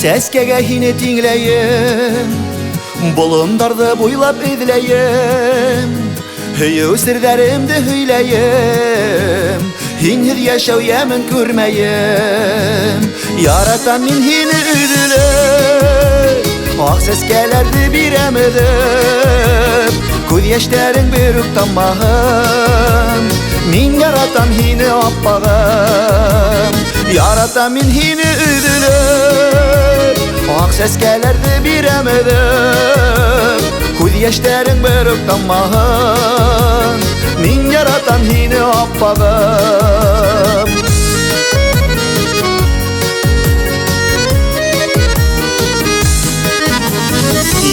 Сәскәгә һине тиңләем, болындарда буйлап эҙләем, һөйөү серҙәремде һөйләем, һинһеҙ йәшәү йәмен күрмәйем. Яратам мин һине өҙөлөп, ак сәскәләрҙе бирәм өҙөп, күҙ йәштәрең бер үк таммаһын. Мин яратам һине аппағым, яратам мин һине өҙөлөп, ак сәскәләрҙе бирәм өҙөп, күҙ йәштәрең бер үк таммаһын. Мин яратам һине аппағым.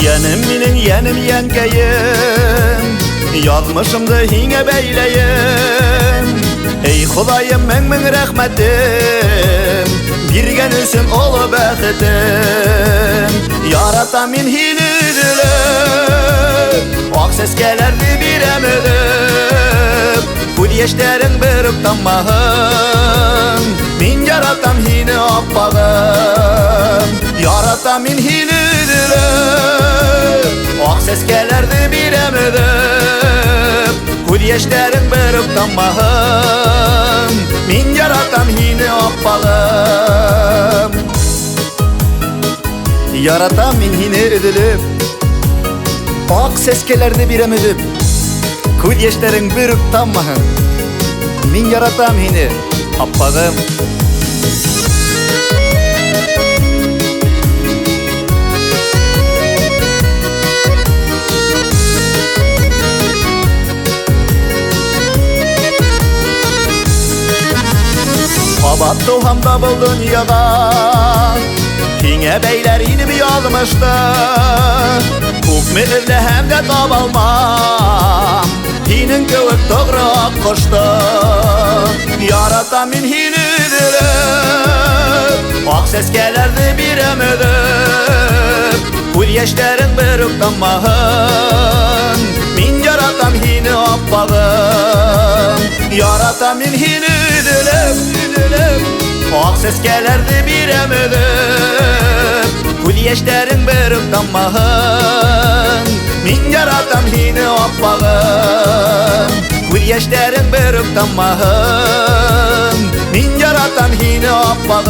Йәнем минең, йәнем йәнкәйем, яҙмышымды һиңә бәйләйем. Эй Хоҙайым, мең-мең рәхмәтем, биргән өсөн оло бәхетем. Яратам мин һине өҙөлөп, ак сәскәләрҙе бирәм өҙөп, күҙ йәштәрең бер үк таммаһын. Мин яратам һине аппағым, яратам мин һине өҙөлөп, ак сәскәләрҙе бирәм өҙөп, күҙ йәштәрең бер үк таммаһын. Мин яратам һине аппағым. Яратам мин һине өҙөлөп, ак сәскәләрҙе бирәм өҙөп, күҙ йәштәрең бер үк таммаһын. Мин яратам һине аппағым. Ҡабат тыуһамда был донъяға, һиңә бәйләр инем яҙмышты. Күпме эҙләһәм дә таба алмам һинең кеүек тоғро аҡ ҡошто. Яратам мин һине өҙөлөп, ак сәскәләрҙе бирәм өҙөп, күҙ йәштәрең бер үк таммаһын. Мин яратам һине аппағым, яратам мин һине өҙөлөп, ак сәскәләрҙе бирәм өҙөп, күҙ йәштәрең бер үк таммаһын. Мин яратам һине аппағым, күҙ йәштәрең бер үк таммаһын. Мин яратам һине аппағым.